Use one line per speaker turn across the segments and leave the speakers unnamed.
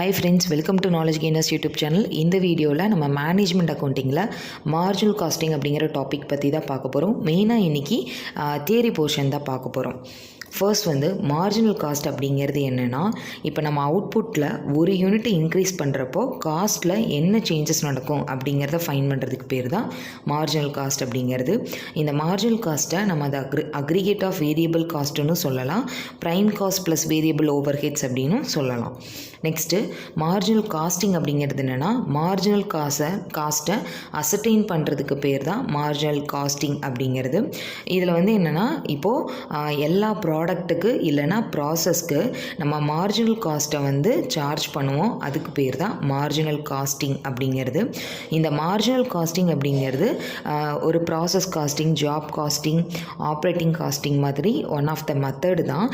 Hi friends, welcome to knowledge gainers YouTube channel. இந்த வீடியோவில் நம்ம மேனேஜ்மெண்ட் அக்கௌண்டிங்கில் மார்ஜினல் காஸ்டிங் அப்படிங்கிற டாபிக் பற்றி தான் பார்க்க போகிறோம். மெயினாக இன்றைக்கி தியரி போர்ஷன் தான் பார்க்க போகிறோம். ஃபர்ஸ்ட் மார்ஜினல் காஸ்ட் அப்படிங்கிறது என்னென்னா, இப்போ நம்ம அவுட்புட்டில் ஒரு யூனிட்டை இன்க்ரீஸ் பண்ணுறப்போ காஸ்ட்டில் என்ன சேஞ்சஸ் நடக்கும் அப்படிங்கிறத ஃபைன் பண்ணுறதுக்கு பேர் தான் மார்ஜினல் காஸ்ட் அப்படிங்கிறது. இந்த மார்ஜினல் காஸ்ட்டை நம்ம அதை அக்ரிகேட் ஆஃப் வேரியபிள் காஸ்ட்டுன்னு சொல்லலாம், prime cost plus variable overheads அப்படின்னு சொல்லலாம். நெக்ஸ்ட்டு மார்ஜினல் காஸ்டிங் அப்படிங்கிறது என்னென்னா, மார்ஜினல் காஸ்ட்டை அசர்டைன் பண்ணுறதுக்கு பேர் தான் மார்ஜினல் காஸ்டிங் அப்படிங்கிறது. இதில் என்னென்னா, இப்போது எல்லா ப்ராடக்ட்டுக்கு இல்லைனா ப்ராசஸ்க்கு நம்ம மார்ஜினல் காஸ்ட்டை சார்ஜ் பண்ணுவோம். அதுக்கு பேர் தான் மார்ஜினல் காஸ்டிங் அப்படிங்கிறது. இந்த மார்ஜினல் காஸ்டிங் அப்படிங்கிறது ஒரு process costing, job costing, operating costing மாதிரி ஒன் ஆஃப் த மெத்தடு தான்.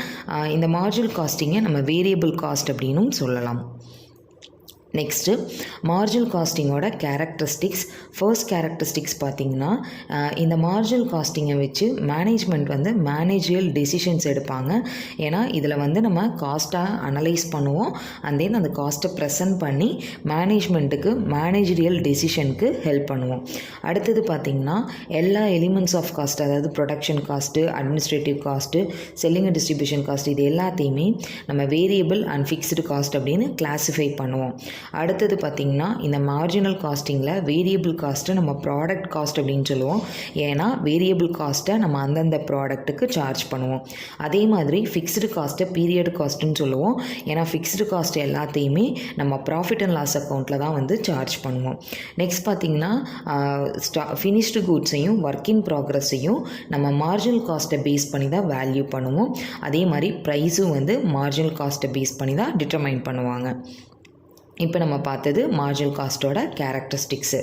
இந்த மார்ஜினல் காஸ்டிங்கை நம்ம வேரியபிள் காஸ்ட் அப்படின்னும் சொல்லலாம். நெக்ஸ்ட்டு மார்ஜினல் காஸ்டிங்கோட கேரக்டரிஸ்டிக்ஸ். ஃபர்ஸ்ட் கேரக்டரிஸ்டிக்ஸ் பார்த்திங்கன்னா, இந்த மார்ஜினல் காஸ்டிங்கை வச்சு மேனேஜ்மெண்ட் மேனேஜியல் டெசிஷன்ஸ் எடுப்பாங்க. ஏன்னா இதில் நம்ம காஸ்ட்டை அனலைஸ் பண்ணுவோம், அண்ட் தென் அந்த காஸ்ட்டை ப்ரெசன்ட் பண்ணி மேனேஜ்மெண்ட்டுக்கு மேனேஜரியல் டெசிஷனுக்கு ஹெல்ப் பண்ணுவோம். அடுத்தது பார்த்திங்கன்னா, எல்லா எலிமெண்ட்ஸ் ஆஃப் காஸ்ட், அதாவது production cost, administrative cost, selling and distribution cost, இது எல்லாத்தையுமே நம்ம வேரியபிள் அண்ட் ஃபிக்ஸ்டு காஸ்ட் அப்படின்னு கிளாஸிஃபை பண்ணுவோம். அடுத்தது பார்த்திங்கன்னா, இந்த மார்ஜினல் காஸ்டிங்கில் வேரியபிள் காஸ்ட்டை நம்ம ப்ராடக்ட் காஸ்ட் அப்படின்னு சொல்லுவோம். ஏன்னா வேரியபிள் காஸ்ட்டை நம்ம அந்தந்த ப்ராடக்ட்டுக்கு சார்ஜ் பண்ணுவோம். அதே மாதிரி ஃபிக்ஸ்டு காஸ்ட்டை பீரியட் காஸ்ட்டுன்னு சொல்லுவோம். ஏன்னா ஃபிக்ஸ்டு காஸ்ட் எல்லாத்தையுமே நம்ம ப்ராஃபிட் அண்ட் லாஸ் அக்கௌண்ட்டில் தான் சார்ஜ் பண்ணுவோம். நெக்ஸ்ட் பார்த்திங்கன்னா, ஃபினிஷ்டு கூட்ஸையும் ஒர்க் இன் ப்ராக்ரஸையும் நம்ம மார்ஜினல் காஸ்ட்டை பேஸ் பண்ணி தான் வேல்யூ பண்ணுவோம். அதே மாதிரி ப்ரைஸும் மார்ஜினல் காஸ்ட்டை பேஸ் பண்ணி தான் டிட்டர்மைன் பண்ணுவாங்க. இப்போ நம்ம பார்த்தது மார்ஜினல் காஸ்ட்டோட கேரக்டரிஸ்டிக்ஸு.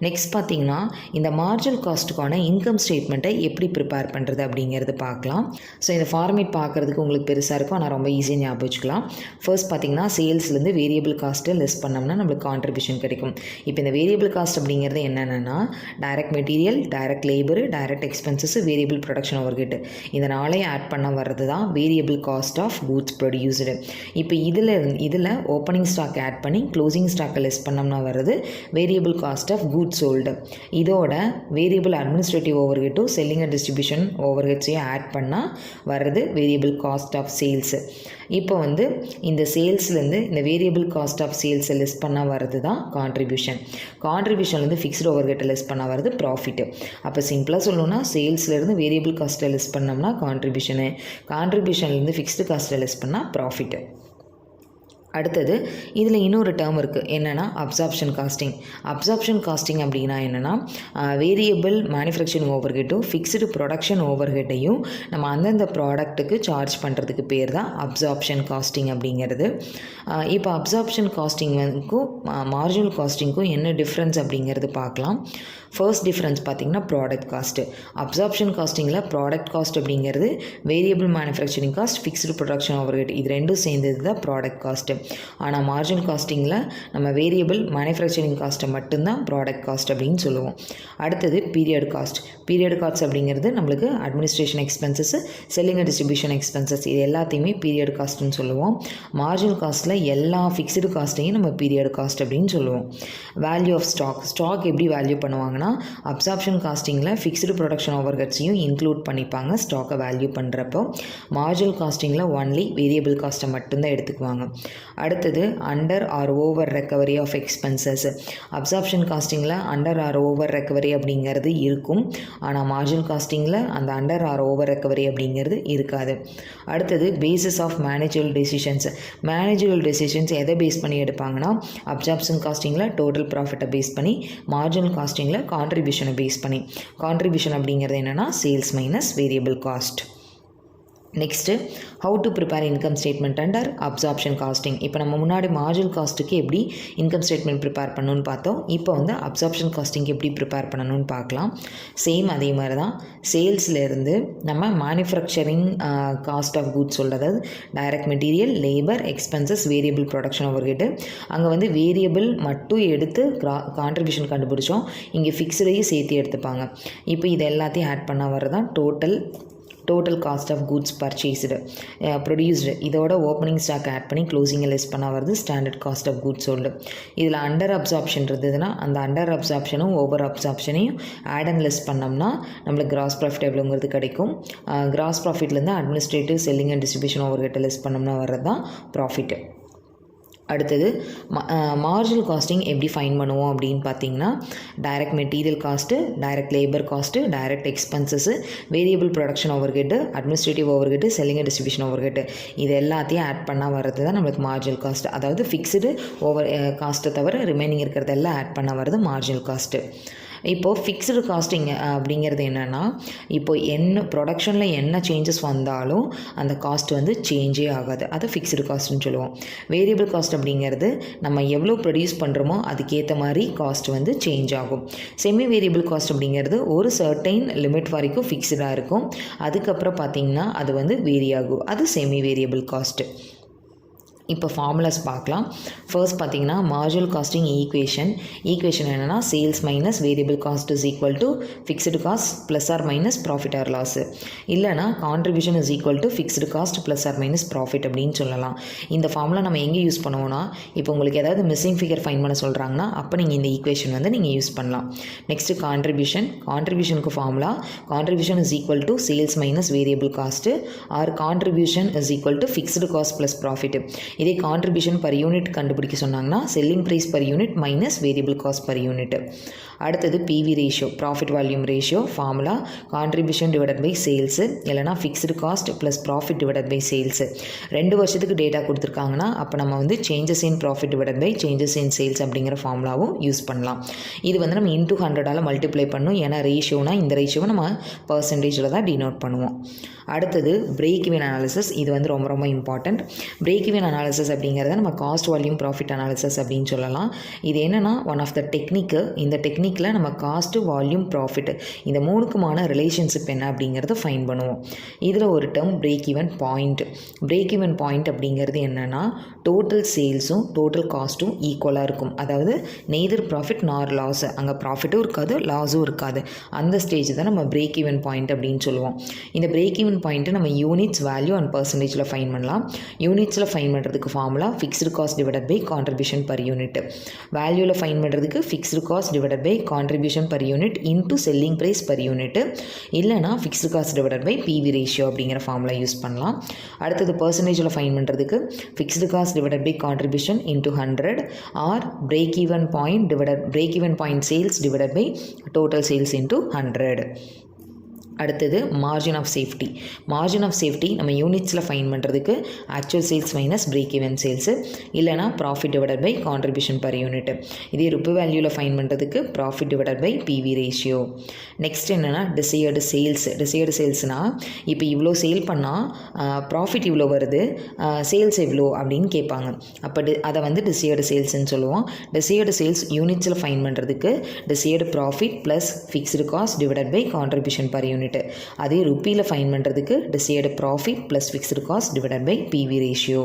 நெக்ஸ்ட் பார்த்திங்கன்னா, இந்த மார்ஜினல் காஸ்ட்டுக்கான இன்கம் ஸ்டேட்மெண்ட்டை எப்படி ப்ரிப்பேர் பண்ணுறது அப்படிங்கிறது பார்க்கலாம். ஸோ இந்த ஃபார்மேட் பார்க்குறதுக்கு உங்களுக்கு பெருசாக இருக்கும், ஆனால் ரொம்ப ஈஸியாக ஞாபகம் வச்சுக்கலாம். ஃபர்ஸ்ட் பார்த்திங்கன்னா, சேல்ஸ்லேருந்து வேரியபிள் காஸ்ட்டை லெஸ் பண்ணோம்னா நம்மளுக்கு கான்ட்ரிபியூஷன் கிடைக்கும். இப்போ இந்த வேரியபிள் காஸ்ட் அப்படிங்கிறது என்னென்னா, direct material, direct labour, direct expenses, variable production overhead, இந்த நாளையும் ஆட் பண்ண வர்றது தான் variable cost of goods produced. இப்போ இதில் ஓப்பனிங் ஸ்டாக் ஆட் பண்ணி க்ளோசிங் ஸ்டாக்கை லெஸ் பண்ணோம்னா வர்றது variable cost of goods sold. இதோட வேரியபிள் அட்மினிஸ்ட்ரேட்டிவ் ஓவர்ஹெட்டும் செல்லிங் அண்ட் டிஸ்ட்ரிபியூஷன் ஓவர்ஹெட்ஸையும் ஆட் பண்ணால் வர்றது வேரியபிள் காஸ்ட் ஆஃப் சேல்ஸு. இப்போ இந்த சேல்ஸ்லேருந்து இந்த வேரியபிள் காஸ்ட் ஆஃப் சேல்ஸை லெஸ் பண்ணால் வர்றது தான் கான்ட்ரிபியூஷன். கான்ட்ரிபியூஷன்லேருந்து ஃபிக்ஸ்டு ஓவர்ஹெட்டை லெஸ் பண்ணால் வர்றது ப்ராஃபிட்டு. அப்போ சிம்பிளாக சொல்லணும்னா, சேல்ஸ்லேருந்து வேரியபிள் காஸ்ட்டை லெஸ் பண்ணோம்னா கான்ட்ரிபியூஷனு, கான்ட்ரிபியூஷன்லேருந்து ஃபிக்ஸ்டு காஸ்ட்டை லெஸ் பண்ணால் ப்ராஃபிட்டு. அடுத்தது இதில் இன்னொரு டேர்ம் இருக்குது, என்னென்னா அப்சார்ப்ஷன் காஸ்டிங். அப்சார்ப்ஷன் காஸ்டிங் அப்படின்னா என்னென்னா, வேரியபிள் மேனுஃபேக்சரிங் ஓவர்ஹெட்டும் ஃபிக்ஸ்டு ப்ரொடக்ஷன் ஓவர்ஹெட்டையும் நம்ம அந்தந்த ப்ராடக்ட்டுக்கு சார்ஜ் பண்ணுறதுக்கு பேர் தான் அப்சார்ப்ஷன் காஸ்டிங் அப்படிங்கிறது. இப்போ அப்சார்ப்ஷன் காஸ்டிங்க்கும் மார்ஜினல் காஸ்டிங்க்கும் என்ன டிஃப்ரென்ஸ் அப்படிங்கிறது பார்க்கலாம். ஃபர்ஸ்ட் டிஃப்ரென்ஸ் பார்த்திங்கன்னா, ப்ராடக்ட் காஸ்ட்டு. அப்சார்ப்ஷன் காஸ்டிங்கில் ப்ராடக்ட் காஸ்ட் அப்படிங்கிறது variable manufacturing cost, fixed production overhead, இது ரெண்டும் சேர்ந்தது தான் ப்ராடக்ட் காஸ்ட்டு. ஆனால் மார்ஜினல் காஸ்டிங்கில் நம்ம வேரியபிள் மேனுஃபேக்சரிங் காஸ்ட்டை மட்டும்தான் ப்ராடக்ட் காஸ்ட் அப்படின்னு சொல்லுவோம். அடுத்தது பீரியட் காஸ்ட். பீரியட் காஸ்ட் அப்படிங்கிறது நம்மளுக்கு administration expenses, selling and distribution expenses, இது எல்லாத்தையுமே பீரியட் காஸ்ட்டுன்னு சொல்லுவோம். மார்ஜினல் காஸ்ட்டில் எல்லா ஃபிக்ஸ்டு காஸ்ட்டையும் நம்ம பீரியட் காஸ்ட் அப்படின்னு சொல்லுவோம். வேல்யூ ஆஃப் ஸ்டாக் எப்படி வேல்யூ பண்ணுவாங்கன்னா, அப்சார்ப்ஷன் காஸ்டிங்கில் ஃபிக்ஸ்டு ப்ரொடக்ஷன் ஓவர்ஹெட்ஸையும் இன்க்ளூட் பண்ணிப்பாங்க ஸ்டாக்கை வேல்யூ பண்ணுறப்போ. மார்ஜினல் காஸ்டிங்கில் ஒன்லி வேரியபிள் காஸ்ட்டை மட்டும்தான் எடுத்துக்குவாங்க. அடுத்தது under or over recovery of expenses. Absorption காஸ்டிங்கில் அண்டர் ஆர் ஓவர் ரெக்கவரி அப்படிங்கிறது இருக்கும், ஆனால் மார்ஜினல் காஸ்டிங்கில் அந்த அண்டர் ஆர் ஓவர் ரெக்கவரி அப்படிங்கிறது இருக்காது. அடுத்தது basis of managerial decisions. Managerial decisions எதை பேஸ் பண்ணி எடுப்பாங்கன்னா, அப்சார்ப்ஷன் காஸ்டிங்கில் டோட்டல் ப்ராஃபிட்டை பேஸ் பண்ணி, மார்ஜினல் காஸ்டிங்கில் கான்ட்ரிபியூஷனை பேஸ் பண்ணி. கான்ட்ரிபியூஷன் அப்படிங்கிறது என்னென்னா, sales minus variable cost. Next, how to prepare income statement under absorption costing. இப்போ நம்ம முன்னாடி மார்ஜினல் காஸ்ட்டுக்கு எப்படி இன்கம் ஸ்டேட்மெண்ட் ப்ரிப்பேர் பண்ணணும்னு பார்த்தோம். இப்போ அப்சார்ப்ஷன் காஸ்டிங்க்கு எப்படி ப்ரிப்பேர் பண்ணணும்னு பார்க்கலாம். சேம் அதே மாதிரி தான். சேல்ஸ்லேருந்து நம்ம மேனுஃபேக்சரிங் காஸ்ட் ஆஃப் கூட்ஸ் சொல்கிறது, direct material, labour, expenses, variable production overhead. அங்கே வேரியபிள் மட்டும் எடுத்து கான்ட்ரிபியூஷன் கண்டுபிடிச்சோம், இங்கே ஃபிக்ஸ்டையும் சேர்த்து எடுத்துப்பாங்க. இப்போ இது எல்லாத்தையும் ஆட் பண்ண வரதான் total total cost of goods purchased produced இதோட ஓப்பனிங் ஸ்டாக் ஆட் பண்ணி க்ளோசிங்கை லெஸ் பண்ண வருது standard cost of goods sold. இதில் அண்டர் அப்சார்ப்ஷன் இருந்ததுன்னா அந்த அண்டர் அப்சார்ப்ஷனும் ஓவர் அப்சார்ப்ஷனையும் ஆட் அண்ட் லெஸ் பண்ணோம்னா நம்மளுக்கு கிராஸ் ப்ராஃபிட் எவ்வளோங்கிறது கிடைக்கும். கிராஸ் ப்ராஃபிட்லேருந்து administrative selling and distribution overhead less பண்ணோம்னா வர்றது தான் ப்ராஃபிட்டு. அடுத்தது மார்ஜினல் காஸ்டிங் எப்படி ஃபைன் பண்ணுவோம் அப்படின்னு பார்த்தீங்கன்னா direct material cost, direct labour cost, direct expenses, variable production overhead, administrative overhead, selling and distribution overhead இது எல்லாத்தையும் ஆட் பண்ணால் வர்றது தான் நம்மளுக்கு மார்ஜினல் காஸ்ட். அதாவது ஃபிக்ஸ்டு ஓவர் காஸ்ட்டை தவிர ரிமைனிங் இருக்கிறதெல்லாம் ஆட் பண்ண வர்றது மார்ஜினல் காஸ்ட்டு. இப்போது ஃபிக்ஸ்டு காஸ்டிங் அப்படிங்கிறது என்னென்னா இப்போ என்ன ப்ரொடக்ஷனில் என்ன சேஞ்சஸ் வந்தாலும் அந்த காஸ்ட் வந்து சேஞ்சே ஆகாது, அதை ஃபிக்ஸ்டு காஸ்ட்னு சொல்லுவோம். வேரியபிள் காஸ்ட் அப்படிங்கிறது நம்ம எவ்வளோ ப்ரொடியூஸ் பண்ணுறோமோ அதுக்கேற்ற மாதிரி காஸ்ட் வந்து சேஞ்ச் ஆகும். செமி வேரியபிள் காஸ்ட் அப்படிங்கிறது ஒரு சர்டைன் லிமிட் வரைக்கும் ஃபிக்ஸ்டாக இருக்கும், அதுக்கப்புறம் பார்த்திங்கன்னா அது வந்து வேரி ஆகும், அது செமி வேரியபிள் காஸ்ட்டு. இப்போ ஃபார்முலாஸ் பார்க்கலாம். ஃபர்ஸ்ட் பார்த்தீங்கன்னா மார்ஜினல் காஸ்டிங் ஈக்குவேஷன் என்னென்னா sales minus variable cost is equal to fixed cost plus or minus profit or loss, இல்லைனா contribution is equal to fixed cost plus or minus profit அப்படின்னு சொல்லலாம். இந்த formula நம்ம எங்கே use பண்ணுவோம்னா இப்போ உங்களுக்கு ஏதாவது மிஸ்ஸிங் ஃபிகர் ஃபைன் பண்ண சொல்கிறாங்கன்னா அப்போ நீங்கள் இந்த ஈக்குவேஷன் வந்து நீங்கள் யூஸ் பண்ணலாம். நெக்ஸ்ட்டு கான்ட்ரிபியூஷனுக்கு formula contribution is equal to sales minus variable cost or contribution is equal to fixed cost plus profit. இதே கான்ட்ரிபியூஷன் பர் யூனிட் கண்டுபிடிக்க சொன்னாங்கன்னா selling price per unit minus variable cost per unit. அடுத்தது PV ratio profit volume ratio formula contribution divided by sales இல்லைனா fixed cost plus profit divided by sales. 2 வருஷத்துக்கு data கொடுத்துருக்காங்கன்னா அப்போ நம்ம வந்து changes in profit divided by changes in sales அப்படிங்கிற ஃபார்முலாவும் use பண்ணலாம். இது வந்து நம்ம இன்டூ 100ஆல் மல்டிப்ளை பண்ணணும், ஏன்னா ரேஷியோனா இந்த ரேஷியோவை நம்ம பர்சன்டேஜில் தான் டினோட் பண்ணுவோம். அடுத்தது பிரேக் ஈவன் அனாலிசிஸ், இது வந்து ரொம்ப ரொம்ப இம்பார்ட்டண்ட். பிரேக் ஈவன் அனாலிசிஸ் அப்படிங்கிறத நம்ம காஸ்ட் வால்யூம் ப்ராஃபிட் அனாலிசிஸ் அப்படின்னு சொல்லலாம். இது என்னென்னா ஒன் ஆஃப் த டெக்னிக்கு. இந்த டெக்னிக்கில் நம்ம காஸ்ட்டு வால்யூம் ப்ராஃபிட் இந்த மூணுக்குமான ரிலேஷன்ஷிப் என்ன அப்படிங்கிறத ஃபைன் பண்ணுவோம். இதில் ஒரு term break even point. Break even point அப்படிங்கிறது என்னென்னா டோட்டல் சேல்ஸும் டோட்டல் காஸ்ட்டும் ஈக்குவலாக இருக்கும், அதாவது நெய்தர் ப்ராஃபிட் நார் லாஸ், அங்கே ப்ராஃபிட்டும் இருக்காது லாஸும் இருக்காது, அந்த ஸ்டேஜ் தான் நம்ம பிரேக் ஈவன் பாயிண்ட் அப்படின்னு சொல்லுவோம். இந்த பிரேக் ஈவன் பாயிண்ட்டு நம்ம யூனிட்ஸ் வேல்யூ அண்ட் பர்சன்டேஜில் ஃபைன் பண்ணலாம். யூனிட்ஸில் ஃபைன் பண்ணுறதுக்கு formula fixed cost divided by contribution per unit, வேல்யூவில் ஃபைன் பண்ணுறதுக்கு fixed cost divided by contribution per unit into selling price per unit, இல்லைனா fixed cost divided by PV ratio அப்படிங்கிற formula use பண்ணலாம். அடுத்தது பர்சன்டேஜில் ஃபைன் பண்ணுறதுக்கு fixed cost divided by contribution into 100 or break even point sales divided by total sales into 100. அடுத்தது margin of safety நம்ம யூனிட்ஸில் find பண்ணுறதுக்கு actual sales minus break even sales, இல்லைனா profit divided by contribution per unit. இதே rupee வேல்யூவில் find பண்ணுறதுக்கு profit divided by PV ratio. Next என்னென்னா desired சேல்ஸ்னால் இப்போ இவ்வளோ சேல் பண்ணால் ப்ராஃபிட் இவ்வளோ வருது, சேல்ஸ் எவ்வளோ அப்படின்னு கேட்பாங்க. அப்போ அதை வந்து டிசையர்டு சேல்ஸ்ன்னு சொல்லுவோம். டிசையர்டு சேல்ஸ் யூனிட்ஸில் ஃபைன் பண்ணுறதுக்கு desired profit plus fixed cost divided by contribution per unit. அதே ருப்பியில் ஃபைன் பண்ணுறதுக்கு desired profit plus fixed cost divided by PV ratio.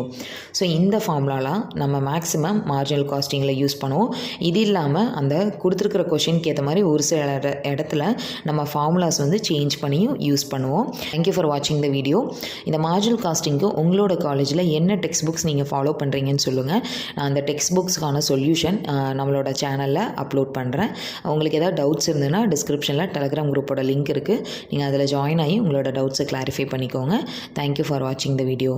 So இந்த ஃபார்முலாலாம் நம்ம மேக்ஸிமம் மார்ஜினல் காஸ்டிங்கில் யூஸ் பண்ணுவோம். இது இல்லாமல் அந்த கொடுத்துருக்கிற கொஷினுக்கு ஏற்ற மாதிரி ஒரு சில இடத்துல நம்ம ஃபார்முலாஸ் வந்து சேஞ்ச் பண்ணியும் யூஸ் பண்ணுவோம். தேங்க்யூ ஃபார் வாட்சிங் த வீடியோ. இந்த மார்ஜினல் காஸ்டிங்க்கு உங்களோட காலேஜில் என்ன டெக்ஸ்ட் புக்ஸ் நீங்கள் ஃபாலோ பண்ணுறீங்கன்னு சொல்லுங்கள். நான் அந்த டெக்ஸ்ட் புக்ஸ்க்கான சொல்யூஷன் நம்மளோட சேனலில் அப்லோட் பண்ணுறேன். உங்களுக்கு ஏதாவது டவுட்ஸ் இருந்ததுன்னா டிஸ்கிரிப்ஷனில் டெலகிராம் குரூப்போட லிங்க் இருக்குது, நீங்கள் அதில் ஜாயின் ஆகி உங்களோட டவுட்ஸை கிளாரிஃபை பண்ணிக்கோங்க. தேங்க்யூ ஃபார் வாட்சிங் த வீடியோ.